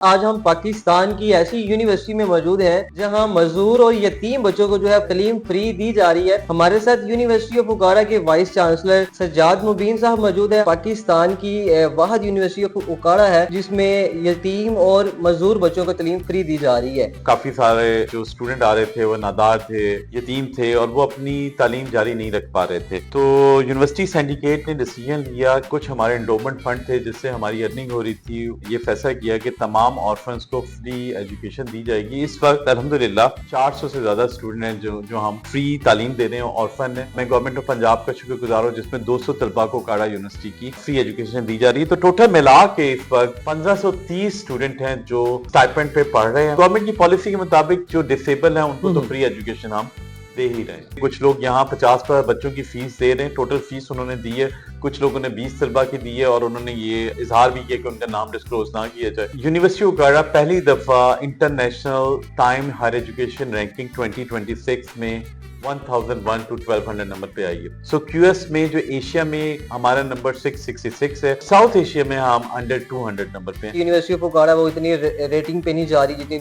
आज हम पाकिस्तान की ऐसी यूनिवर्सिटी में मौजूद हैं जहां मजदूर और यतीम बच्चों को जो है तालीम फ्री दी जा रही है। हमारे साथ यूनिवर्सिटी ऑफ उकाड़ा के वाइस चांसलर सज्जाद मुबीन साहब मौजूद है। पाकिस्तान की वाहिद यूनिवर्सिटी ऑफ उकाड़ा है जिसमें यतीम और मजदूर बच्चों को तालीम फ्री दी जा रही है। काफी सारे जो स्टूडेंट आ रहे थे वो नादार थे, यतीम थे और वो अपनी तालीम जारी नहीं रख पा रहे थे। तो यूनिवर्सिटी सिंडिकेट ने डिसीजन लिया, कुछ हमारे एंडोमेंट फंड थे जिससे हमारी अर्निंग हो रही थी, ये फैसला किया कि तमाम ऑर्फन्स को फ्री एजुकेशन दी जाएगी। इस वक्त अल्हम्दुलिल्लाह 400 से ज्यादा स्टूडेंट हैं जो हम फ्री तालीम दे रहे हैं ऑर्फन है। मैं गवर्नमेंट ऑफ पंजाब का शुक्रगुजार हूँ जिसमें 200 तलबा को उकाड़ा यूनिवर्सिटी की फ्री एजुकेशन दी जा रही है। तो टोटल मिला के इस वक्त 1530 स्टूडेंट हैं जो स्टाइपेंड पे पढ़ रहे हैं। गवर्नमेंट की पॉलिसी के मुताबिक जो डिसेबल है उनको तो फ्री एजुकेशन हम दे ही रहे हैं। कुछ लोग यहाँ 50 पर बच्चों की फीस दे रहे हैं, टोटल फीस उन्होंने दी है। कुछ लोगों ने 20 तलबा की दी है और उन्होंने ये इजहार भी किया कि उनका नाम डिस्क्लोज ना किया जाए। यूनिवर्सिटी उकाड़ा पहली दफा international time higher education ranking 2026 में 1001 to 1200 नंबर पे आई है। सो क्यूएस में जो एशिया में हमारा नंबर 666 है, साउथ एशिया में हम अंडर 200 नंबर पे। यूनिवर्सिटी ऑफ उकाड़ा वो इतनी रेटिंग पे नहीं जा रही जितनी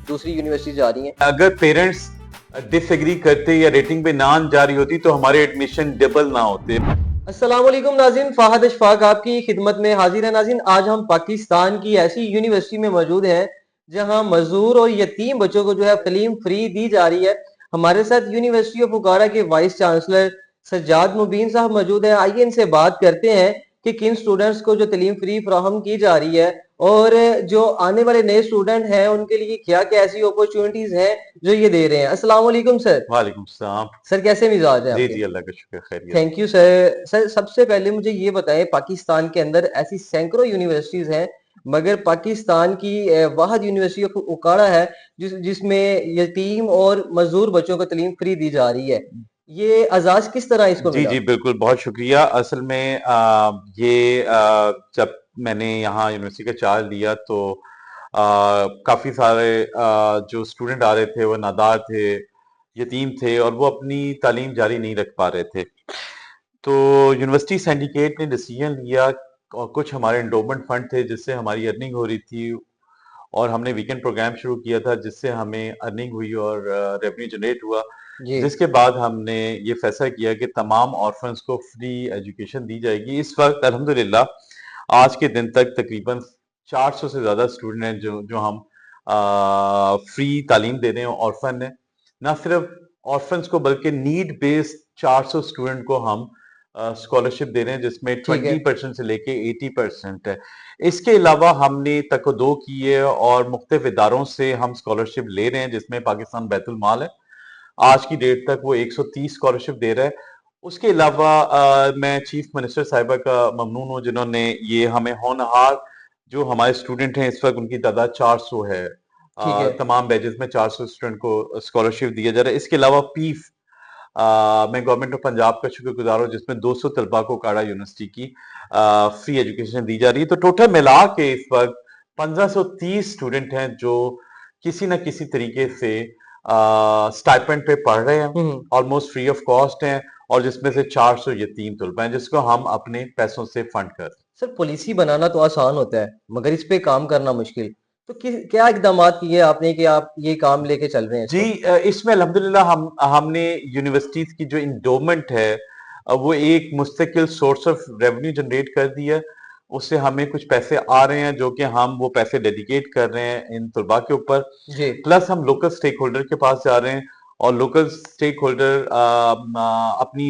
दूसरी यूनिवर्सिटी जा रही है। अगर पेरेंट्स डिसएग्री करते या रेटिंग पे ना जा रही होती तो हमारे एडमिशन डबल ना होते। अस्सलाम वालेकुम नाज़रीन, फ़ाहद अशफाक आपकी खिदमत में हाजिर है। नाज़रीन, आज हम पाकिस्तान की ऐसी यूनिवर्सिटी में मौजूद हैं जहां मजदूर और यतीम बच्चों को जो है तालीम फ्री दी जा रही है। हमारे साथ यूनिवर्सिटी ऑफ उकाड़ा के वाइस चांसलर सज्जाद मुबीन साहब मौजूद हैं। आइए इनसे बात करते हैं कि किन स्टूडेंट्स को जो तालीम फ्री फराहम की जा रही है और जो आने वाले नए स्टूडेंट हैं उनके लिए क्या क्या ऐसी अपॉर्चुनिटीज हैं जो ये दे रहे हैं। अस्सलाम वालेकुम सर। वालेकुम सलाम। सर कैसे मिजाज है जी आपके? जी, अल्लाह का शुक्र, खैरियत। Thank you sir. सर सबसे पहले मुझे ये बताएं, पाकिस्तान के अंदर ऐसी सैकड़ों यूनिवर्सिटीज हैं मगर पाकिस्तान की वाहिद यूनिवर्सिटी ऑफ उकाड़ा है जिसमें यतीम और मजदूर बच्चों को तालीम फ्री दी जा रही है। ये आजाज किस तरह इसको जी मिला? जी बिल्कुल, बहुत शुक्रिया। असल में जब मैंने यहाँ यूनिवर्सिटी का चार्ज लिया तो काफी सारे जो स्टूडेंट आ रहे थे वो नादार थे, यतीम थे और वो अपनी तालीम जारी नहीं रख पा रहे थे। तो यूनिवर्सिटी सिंडिकेट ने डिसीजन लिया और कुछ हमारे एंडोमेंट फंड थे जिससे हमारी अर्निंग हो रही थी और हमने वीकेंड प्रोग्राम शुरू किया था जिससे हमें अर्निंग हुई और रेवेन्यू जनरेट हुआ। जी जिसके बाद हमने ये फैसला किया कि तमाम ऑर्फन्स को फ्री एजुकेशन दी जाएगी। इस वक्त अल्हम्दुलिल्लाह आज के दिन तक तकरीबन 400 से ज्यादा स्टूडेंट हैं जो हम फ्री तालीम दे रहे हैं ऑर्फन है। ना सिर्फ ऑर्फन्स को बल्कि नीड बेस्ड 400 स्टूडेंट को हम स्कॉलरशिप दे रहे हैं जिसमें ठीक है। 20% से लेके 80% है। इसके अलावा हमने तकदो की है और मुख्तलिफ इदारों से हम स्कॉलरशिप ले रहे हैं जिसमें पाकिस्तान बैतुल माल है। आज की डेट तक वो 130 स्कॉलरशिप दे रहा है। उसके अलावा मैं चीफ मिनिस्टर साहिबा का ममनून हूँ जिन्होंने ये हमें होनहार जो हमारे स्टूडेंट हैं इस वक्त उनकी तादाद 400 है। ठीक है। तमाम बैचेस में 400 स्टूडेंट को स्कॉलरशिप दिया जा रहा है। इसके अलावा पीफ मैं गवर्नमेंट ऑफ पंजाब का शुक्रगुजार हूँ जिसमें 200 तलबा को उकाड़ा यूनिवर्सिटी की फ्री एजुकेशन दी जा रही है। तो टोटल मिला के इस वक्त 1530 स्टूडेंट हैं जो किसी न किसी तरीके से स्टाइपेंड पे पढ़ रहे हैं, ऑलमोस्ट फ्री ऑफ कॉस्ट हैं और जिसमें से 400 यतीम तलबा हैं जिसको हम अपने पैसों से फंड कर रहे हैं। सर पॉलिसी बनाना तो आसान होता है मगर इस पे काम करना मुश्किल। तो क्या इकदामात किए आपने कि आप ये काम लेके चल रहे हैं जी, इसको? इसमें अल्हम्दुलिल्लाह हमने यूनिवर्सिटीज की जो इंडोमेंट है वो एक मुस्तकिल सोर्स ऑफ रेवेन्यू जनरेट कर दिया। उससे हमें कुछ पैसे आ रहे हैं जो कि हम वो पैसे डेडिकेट कर रहे हैं इन तलबा के ऊपर। जी प्लस हम लोकल स्टेक होल्डर के पास जा रहे हैं और लोकल स्टेक होल्डर अपनी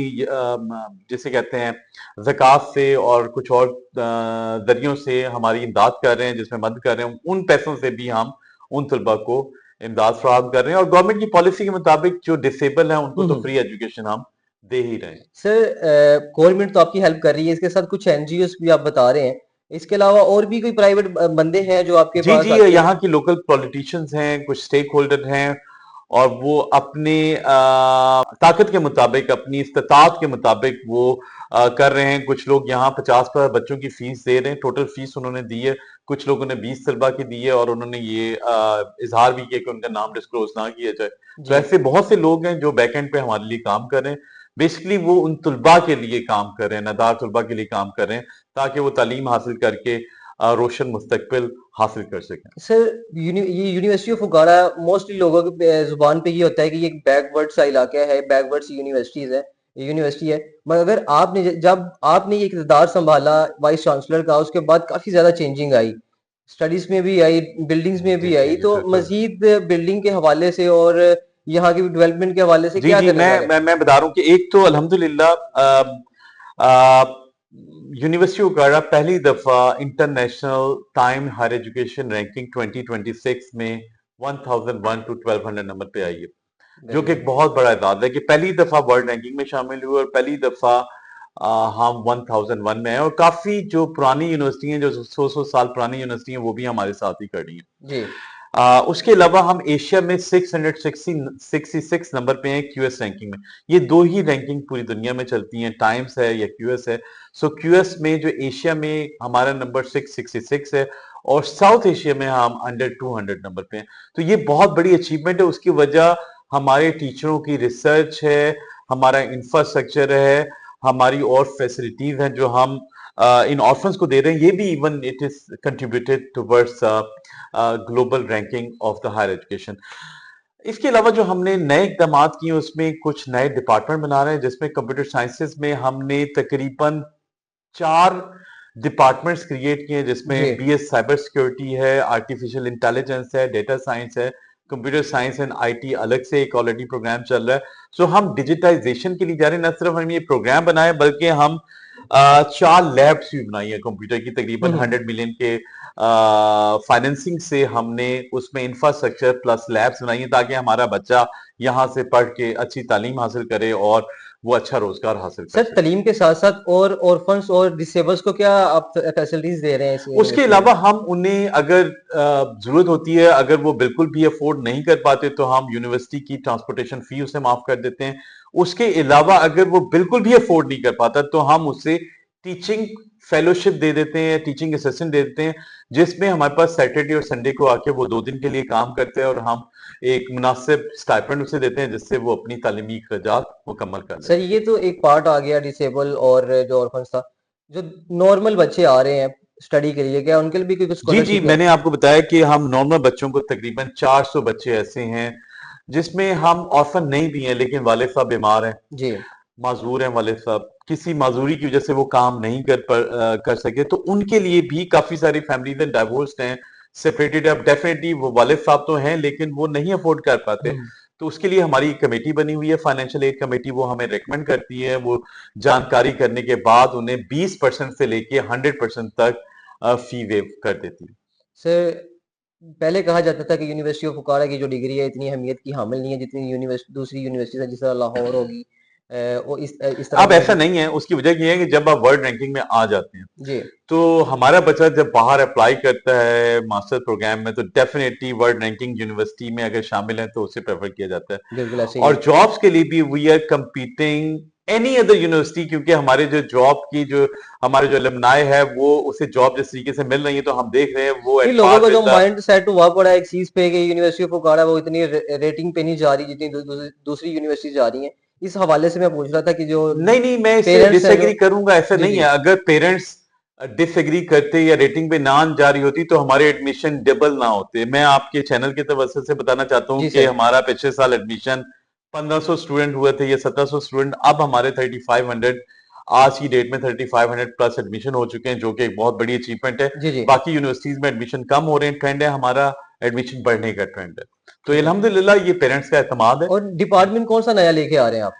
जिसे कहते हैं ज़कात से और कुछ और जरियों से हमारी इमदाद कर रहे हैं जिसमें मदद कर रहे हैं। उन पैसों से भी हम उन तलबा को इमदाद फराहम कर रहे हैं और गवर्नमेंट की पॉलिसी के मुताबिक जो डिसेबल है उनको तो फ्री एजुकेशन हम दे ही रहे हैं। सर गवर्नमेंट तो आपकी हेल्प कर रही है, इसके साथ कुछ एनजीओस भी आप बता रहे हैं। इसके अलावा और भी कोई प्राइवेट बंदे हैं जो आपके जी पास जी, आते हैं? यहाँ की लोकल पॉलिटिशियंस हैं, कुछ स्टेक होल्डर हैं और वो अपने ताकत के मुताबिक अपनी इस्तात के मुताबिक वो कर रहे हैं। कुछ लोग यहाँ 50 पर बच्चों की फीस दे रहे हैं, टोटल फीस उन्होंने दी है। कुछ लोगों ने 20 तलबा की दी है और उन्होंने ये इजहार भी किया कि उनका नाम डिस्क्लोज ना किया जाए। तो जी ऐसे बहुत से लोग हैं जो बैक एंड पे हमारे लिए काम कर रहे हैं। बेसिकली वो उन तलबा के लिए काम कर रहे हैं, नादार तलबा के लिए काम कर रहे हैं ताकि वो तालीम हासिल करके रोशन मुस्तकबिल हासिल कर सकें। सर ये यूनिवर्सिटी ऑफ उकाड़ा मोस्टली लोगों की जुबान पे ये होता है कि ये एक बैकवर्ड सा इलाका है, बैकवर्ड सी यूनिवर्सिटी है। मगर अगर आपने जब आपने ये इक़्तिदार संभाला वाइस चांसलर का, उसके बाद काफी ज्यादा चेंजिंग आई, स्टडीज में भी आई, बिल्डिंग्स में जी भी जी आई। जी तो बिल्कुल। मजीद बिल्डिंग के हवाले से और यहाँ की डेवलपमेंट के हवाले से जी क्या जी करने जा रहे हैं? मैं बता रहा हूँ कि एक तो अल्हम्दुलिल्लाह यूनिवर्सिटी उकाड़ा पहली दफा international time higher education ranking 2026 में 1001 टू 1200 नंबर पे आई है, जो कि वेरी एक बहुत बड़ा एजाज है कि पहली दफा वर्ल्ड रैंकिंग में शामिल हुए और पहली दफा हम 1001 में हैं। और काफी जो पुरानी यूनिवर्सिटी हैं, जो 100 साल पुरानी यूनिवर्सिटी हैं, वो भी हमारे साथ ही खड़ी हैं। जी उसके अलावा हम एशिया में 666 नंबर पे हैं क्यूएस रैंकिंग में। ये दो ही रैंकिंग पूरी दुनिया में चलती हैं, टाइम्स है या क्यूएस है। सो क्यूएस में जो एशिया में हमारा नंबर 666 है और साउथ एशिया में हम अंडर 200 नंबर पे हैं। तो ये बहुत बड़ी अचीवमेंट है। उसकी वजह हमारे टीचरों की रिसर्च है, हमारा इंफ्रास्ट्रक्चर है, हमारी और फैसिलिटीज हैं जो हम इन ऑर्फन्स को दे रहे हैं। ये भी even it is contributed towards global ranking of the higher education. इसके अलावा जो हमने नए इकदाम किए उसमें कुछ नए डिपार्टमेंट बना रहे हैं, जिसमें कंप्यूटर साइंसेज में हमने तकरीबन 4 डिपार्टमेंट्स क्रिएट किए हैं, जी जिसमें बीएस साइबर सिक्योरिटी है, आर्टिफिशियल इंटेलिजेंस है, डेटा साइंस है, कंप्यूटर साइंस एंड आईटी अलग से एक ऑलरेडी प्रोग्राम चल रहा है। सो हम डिजिटाइजेशन के लिए जा रहे हैं। न सिर्फ हम ये प्रोग्राम बनाए बल्कि हम 4 लैब्स भी बनाई है कंप्यूटर की, तकरीबन हम्म 100 मिलियन के फाइनेंसिंग से हमने उसमें इंफ्रास्ट्रक्चर प्लस लैब्स बनाई है, ताकि हमारा बच्चा यहाँ से पढ़ के अच्छी तालीम हासिल करे और वो अच्छा रोजगार हासिल कर सर सके। तालीम के साथ साथ और ऑर्फन्स और डिसेबल्स को क्या आप फैसिलिटीज दे रहे हैं इस उसके यूनिवर्सिटी में? अलावा हम उन्हें अगर जरूरत होती है, अगर वो बिल्कुल भी अफोर्ड नहीं कर पाते, तो हम यूनिवर्सिटी की ट्रांसपोर्टेशन फी उसे माफ कर देते हैं। उसके अलावा अगर वो बिल्कुल भी अफोर्ड नहीं कर पाता, तो हम उसे टीचिंग फेलोशिप दे देते हैं, टीचिंग असिस्टेंट दे देते हैं, जिसमें हमारे पास सैटरडे और संडे को आके वो 2 दिन के लिए काम करते हैं और हम एक मुनासिब स्टाइपेंड उसे देते हैं, जिससे वो अपनी तालीमी खर्चात मुकम्मल कर सर लेता है। ये तो एक पार्ट आ गया डिसेबल और जो ऑर्फन्स था। जो नॉर्मल बच्चे आ रहे हैं स्टडी के लिए, क्या उनके लिए भी कोई जी जी स्कॉलरशिप है? मैंने आपको बताया कि हम नॉर्मल बच्चों को तकरीबन 400 बच्चे ऐसे हैं जिसमें हम ऑर्फन नहीं भी हैं, लेकिन वालिद साहब बीमार हैं, जी माजूर हैं, वालिद साहब किसी माजूरी की वजह से वो काम नहीं कर सके, तो उनके लिए भी काफी सारी फैमिलीज डाइवोर्स्ड हैं, सेपरेटेड। अब डेफिनेटली वो वालिद साहब तो हैं, लेकिन वो नहीं अफोर्ड कर पाते। हम्म तो उसके लिए हमारी कमेटी बनी हुई है, फाइनेंशियल एड कमेटी। वो हमें रेकमेंड करती है, वो जानकारी करने के बाद उन्हें 20% से लेके 100% तक फी वेव कर देती है। सर पहले कहा जाता था कि यूनिवर्सिटी ऑफ बुखारा की जो डिग्री है इतनी अहमियत की हामिल नहीं है जितनी दूसरी यूनिवर्सिटीज है, जिस तरह लाहौर होगी, वो इस तरह अब ऐसा यूनिवर्सिटी। नहीं है। उसकी वजह यह है कि जब आप वर्ल्ड रैंकिंग में आ जाते हैं, जी तो हमारा बच्चा जब बाहर अप्लाई करता है मास्टर प्रोग्राम में, तो डेफिनेटली वर्ल्ड रैंकिंग यूनिवर्सिटी में अगर शामिल है तो उसे प्रेफर किया जाता है। बिल्कुल ऐसे ही और है। जॉब्स के लिए भी we are competing any other university, क्योंकि हमारे जो जॉब की जो हमारे जो अलमनाई है वो उसे जॉब जिस तरीके से मिल रही है, तो हम देख रहे हैं वो नहीं, एट लोगों पार का विद जो द। माइंड सेट हुआ पड़ा है एक चीज पे कि यूनिवर्सिटी ऑफ बुखारा वो इतनी रेटिंग पे नहीं जा रही जितनी दूसरी यूनिवर्सिटी जा रही हैं। इस हवाले से मैं पूछ रहा था कि जो नहीं नहीं मैं इससे पेरेंट्स हैं जो। डिसएग्री करूंगा। ऐसा जी नहीं जी है। अगर पेरेंट्स डिसएग्री करते या रेटिंग पे ना जारी होती, तो हमारे एडमिशन डबल ना होते। मैं आपके चैनल के तवज्जो से बताना चाहता हूं जी कि सर। हमारा पिछले साल एडमिशन 1500 स्टूडेंट हुए थे या 1700 स्टूडेंट, अब हमारे 3500 आज की डेट में 3500 प्लस एडमिशन हो चुके हैं, जो कि एक बहुत बड़ी अचीवमेंट है। जी जी बाकी यूनिवर्सिटीज में एडमिशन कम हो रहे हैं, ट्रेंड है, हमारा एडमिशन बढ़ने का ट्रेंड है। तो ठीक है। अल्हम्दुलिल्लाह ये पेरेंट्स का एतमाद है। और डिपार्टमेंट कौन सा नया लेके आ रहे हैं आप?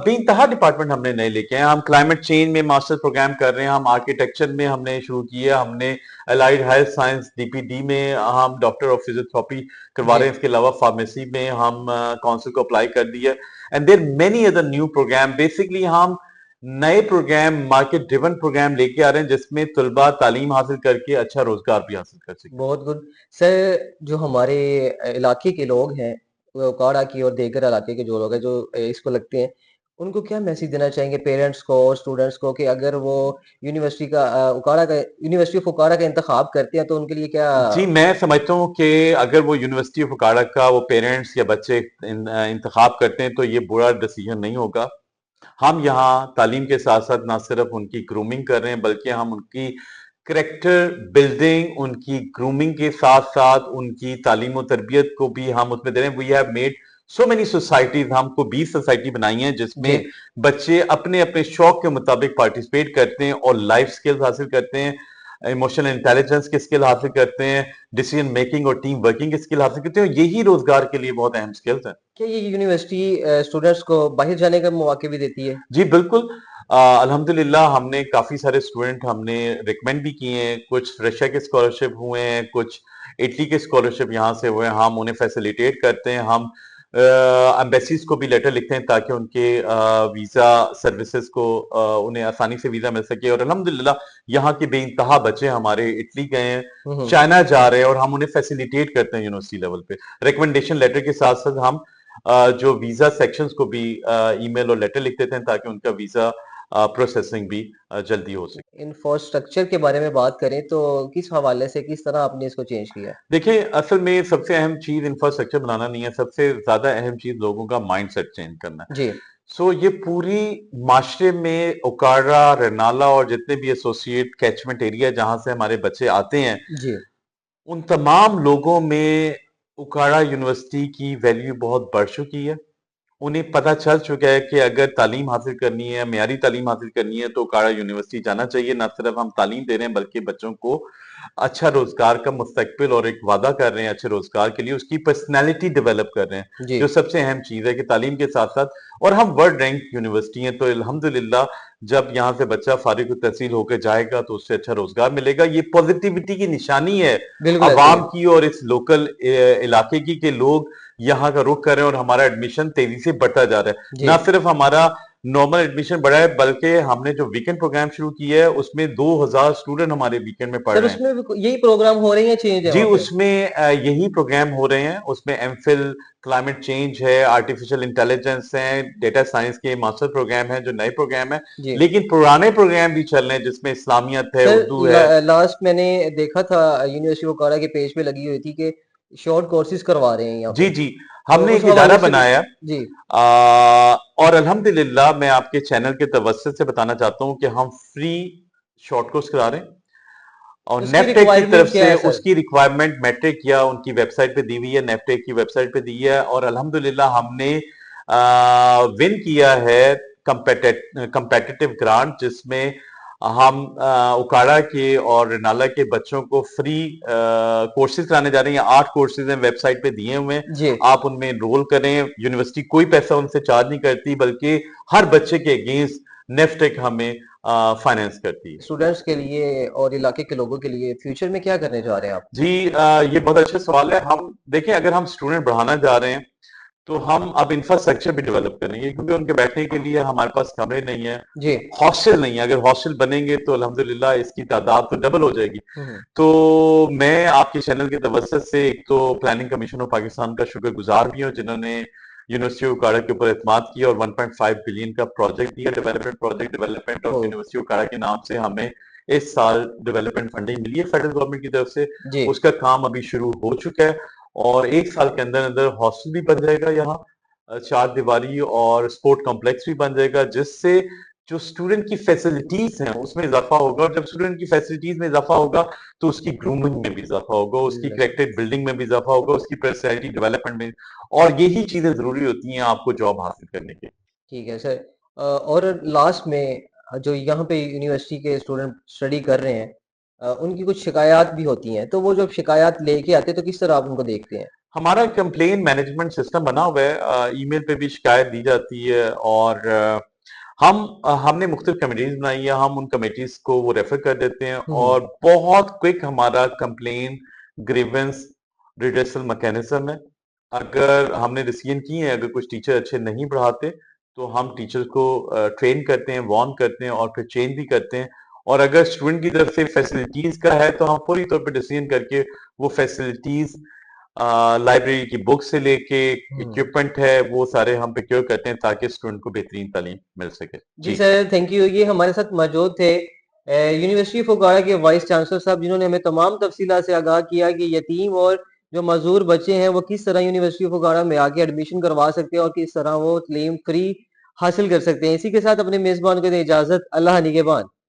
बेइंतहा डिपार्टमेंट हमने नए लेके हैं। हम क्लाइमेट चेंज में मास्टर प्रोग्राम कर रहे हैं, हम आर्किटेक्चर में हमने शुरू किया, हमने अलाइड हेल्थ साइंस डीपीडी में हम डॉक्टर ऑफ फिजियोथेरेपी करवा जी रहे हैं। इसके अलावा फार्मेसी में हम काउंसिल को अप्लाई कर दिया। And there many other new programme. Basically हम नए प्रोग्राम, मार्केट ड्रिवन प्रोग्राम लेके आ रहे हैं, जिसमें तुलबा तालीम हासिल करके अच्छा रोजगार भी हासिल कर सके। बहुत गुड। सर जो हमारे इलाके के लोग हैं, वो उकाड़ा की और देगर इलाके के जो लोग हैं जो इसको लगते हैं, उनको क्या मैसेज देना चाहेंगे पेरेंट्स को और स्टूडेंट्स को कि अगर वो यूनिवर्सिटी ऑफ उकाड़ा का इंतखाब करते हैं तो उनके लिए क्या? जी मैं समझता हूँ कि अगर वो यूनिवर्सिटी ऑफ उकाड़ा का वो पेरेंट्स या बच्चे इंतखाब करते हैं, तो ये बुरा डिसीजन नहीं होगा। हम यहाँ तालीम के साथ साथ ना सिर्फ उनकी ग्रूमिंग कर रहे हैं, बल्कि हम उनकी करेक्टर बिल्डिंग, उनकी ग्रूमिंग के साथ-साथ उनकी तालीम और तरबियत को भी हम उसमें दे रहे हैं। We have made so many societies, हमको 20 सोसाइटी बनाई हैं जी। जिसमें बच्चे अपने-अपने शौक के मुताबिक पार्टिसिपेट करते हैं और लाइफ स्किल्स हासिल करते हैं, इमोशनल इंटेलिजेंस की स्किल हासिल करते हैं, डिसीजन मेकिंग और टीम वर्किंग की स्किल हासिल करते हैं और यही रोज़गार के लिए बहुत अहम स्किल्स हैं। क्या ये यूनिवर्सिटी स्टूडेंट्स को बाहर जाने का मौके भी देती है? जी, बिल्कुल। अल्हम्दुलिल्लाह हमने काफ़ी सारे स्टूडेंट हमने रिकमेंड भी किए हैं, कुछ रशिया के स्कॉलरशिप हुए हैं, कुछ इटली के स्कॉलरशिप यहाँ से हुए हैं, हम उन्हें फैसिलिटेट करते हैं, हम एम्बेसीज़ को भी लेटर लिखते हैं ताकि उनके वीज़ा सर्विसेज़ को उन्हें आसानी से वीज़ा मिल सके और अल्हम्दुलिल्लाह यहाँ के बेइंतहा बच्चे हमारे इटली गए हैं, हुँ, हुँ। चाइना जा रहे हैं और हम उन्हें फैसिलिटेट करते हैं यूनिवर्सिटी लेवल पे। रिकमेंडेशन लेटर के साथ-साथ हम जो वीज़ा सेक्शंस को भी ईमेल और लेटर लिख देते हैं ताकि उनका वीज़ा प्रोसेसिंग भी जल्दी हो सके। इंफ्रास्ट्रक्चर के बारे में बात करें तो किस हवाले से, किस तरह आपने इसको चेंज किया? देखिए, असल में सबसे अहम चीज़ इंफ्रास्ट्रक्चर बनाना नहीं है, सबसे ज़्यादा अहम चीज़ लोगों का माइंडसेट चेंज करना है। जी, सो ये पूरी माशरे में ओकाड़ा, रेनाला और जितने भी एसोसिएट कैचमेंट एरिया जहाँ से हमारे बच्चे आते हैं, जी। उन तमाम लोगों में ओकाड़ा यूनिवर्सिटी की वैल्यू बहुत बढ़ चुकी है। उन्हें पता चल चुका है कि अगर तालीम हासिल करनी है, मियारी तालीम हासिल करनी है, तो कारा यूनिवर्सिटी जाना चाहिए। ना सिर्फ हम तालीम दे रहे हैं, बल्कि बच्चों को अच्छा रोज़गार का मुस्तकबिल और एक वादा कर रहे हैं अच्छे रोज़गार के लिए, उसकी पर्सनैलिटी डेवलप कर रहे हैं, जी। जो सबसे अहम चीज़ है कि तालीम के साथ-साथ और हम वर्ल्ड रैंक यूनिवर्सिटी हैं, तो अल्हम्दुलिल्लाह जब यहाँ से बच्चा फ़ारिग-उत-तहसील होके जाएगा, तो उससे अच्छा रोज़गार मिलेगा। ये पॉज़िटिविटी की निशानी है, बिल्कुल ऐसे ही अवाम है। की और इस लोकल इलाके की कि लोग यहाँ का रुख कर रहे हैं और हमारा एडमिशन तेजी से बढ़ता जा रहा है। जी। ना सिर्फ हमारा नॉर्मल एडमिशन बढ़ा है बल्कि हमने जो वीकेंड प्रोग्राम शुरू किया है उसमें 2000 स्टूडेंट हमारे वीकेंड में पढ़ सर रहे हैं। उसमें भी यही प्रोग्राम हो रहे हैं या चेंज है जी, वहाँ पे? उसमें यही प्रोग्राम हो रहे हैं। उसमें एमफिल, क्लाइमेट चेंज है, आर्टिफिशियल इंटेलिजेंस है, डेटा साइंस के मास्टर प्रोग्राम है, जो नए प्रोग्राम है। जी। लेकिन पुराने प्रोग्राम भी चल रहे हैं जिसमें इस्लामियत है, सर उर्दू है। लास्ट मैंने देखा था यूनिवर्सिटी वकाड़ा के पेज पे लगी हुई थी कि शॉर्ट कोर्सेज़ करवा रहे हैं यहाँ जी, पे। जी। तो हमने उस एक इदारा हवाले से भी बनाया जी, और अल्हम्दुलिल्लाह मैं आपके चैनल के तवज्जुह से बताना चाहता हूँ कि हम फ्री शॉर्ट कोर्स करा रहे हैं और उसकी नेफटेक की तरफ रिक्वायरमेंट क्या से है सर? उसकी रिक्वायरमेंट मैट्रिक या उनकी वेबसाइट पे दी हुई है, नेफटेक की वेबसाइट पे दी है और अल्हम्दुलिल्लाह हमने विन किया है कम्पेटिटिव ग्रांट जिसमें हम उकाड़ा के और रिनाला के बच्चों को फ्री कोर्सेज कराने जा रहे हैं। 8 कोर्सेज हैं वेबसाइट पे दिए हुए हैं। जी। आप उनमें एनरोल करें। यूनिवर्सिटी कोई पैसा उनसे चार्ज नहीं करती बल्कि हर बच्चे के अगेंस्ट नेफटेक हमें फाइनेंस करती है। स्टूडेंट्स के लिए और इलाके के लोगों के लिए फ्यूचर में क्या करने जा रहे हैं आप? जी ये बहुत अच्छा सवाल है। हम देखें अगर हम स्टूडेंट बढ़ाना जा रहे हैं तो हम अब इंफ्रास्ट्रक्चर भी डेवलप करेंगे क्योंकि उनके बैठने के लिए हमारे पास कमरे नहीं है, जी। हॉस्टल नहीं है। अगर हॉस्टल बनेंगे तो अल्हम्दुलिल्लाह इसकी तादाद तो डबल हो जाएगी। हुँ, हुँ। तो मैं आपके चैनल के तवज्जुह से एक तो प्लानिंग कमीशन ऑफ पाकिस्तान का शुक्रगुजार भी हूँ जिन्होंने यूनिवर्सिटी ऑफ उकाड़ा के ऊपर एतमाद किया और 1.5 बिलियन का प्रोजेक्ट दिया, development of oh! University of उकाड़ा के नाम से हमें इस साल डेवलपमेंट फंडिंग मिली है फेडरल गवर्नमेंट की तरफ से। जी। उसका काम अभी शुरू हो चुका है और 1 साल के अंदर-अंदर हॉस्टल भी बन जाएगा यहाँ, चार दीवारी और स्पोर्ट कॉम्प्लेक्स भी बन जाएगा जिससे जो स्टूडेंट की फैसिलिटीज हैं उसमें इजाफा होगा और जब स्टूडेंट की फैसिलिटीज में इजाफा होगा तो उसकी ग्रूमिंग में भी इजाफा होगा, उसकी ल करेक्टेड बिल्डिंग में भी इजाफा होगा, उसकी पर्सनैलिटी डेवलपमेंट में और यही चीजें जरूरी होती हैं आपको जॉब हासिल करने के। ठीक है सर। और लास्ट में जो यहाँ पे यूनिवर्सिटी के स्टूडेंट स्टडी कर रहे हैं उनकी कुछ शिकायत भी होती हैं, तो वो जब शिकायत लेके आते हैं तो किस तरह आप उनको देखते हैं? हमारा कंप्लेन मैनेजमेंट सिस्टम बना हुआ है, ईमेल पे भी शिकायत दी जाती है और हमने मुख्तलिफ कमिटीज बनाई है, हम उन कमिटीज को वो रेफर कर देते हैं हुँ, हुँ। और बहुत क्विक हमारा कंप्लेन ग्रीवेंस रिड्रेसल मैकेनिज्म है। अगर हमने डिसीजन किए हैं, अगर कुछ टीचर अच्छे नहीं पढ़ाते तो हम टीचर को ट्रेन करते हैं, वार्न करते हैं और फिर चेंज भी करते हैं और अगर स्टूडेंट की तरफ से फैसिलिटीज का है तो हम पूरी तौर पे डिसीजन करके वो फैसिलिटीज लाइब्रेरी की बुक से लेके हुँ। इक्विपमेंट है वो सारे हम प्रोक्योर करते हैं ताकि स्टूडेंट को बेहतरीन तालीम मिल सके। जी जी। Sir, thank you. ये हमारे साथ मौजूद थे यूनिवर्सिटी ऑफ उकाड़ा के वाइस चांसलर साहब जिन्होंने हमें तमाम तफसीलात से आगाह किया कि यतीम और जो मज़दूर बच्चे हैं वो किस तरह यूनिवर्सिटी ऑफ उकाड़ा में आके एडमिशन करवा सकते हैं और किस तरह वो तालीम फ्री हासिल कर सकते हैं। इसी के साथ अपने मेज़बान को दें इजाज़त। अल्लाह निगहबान।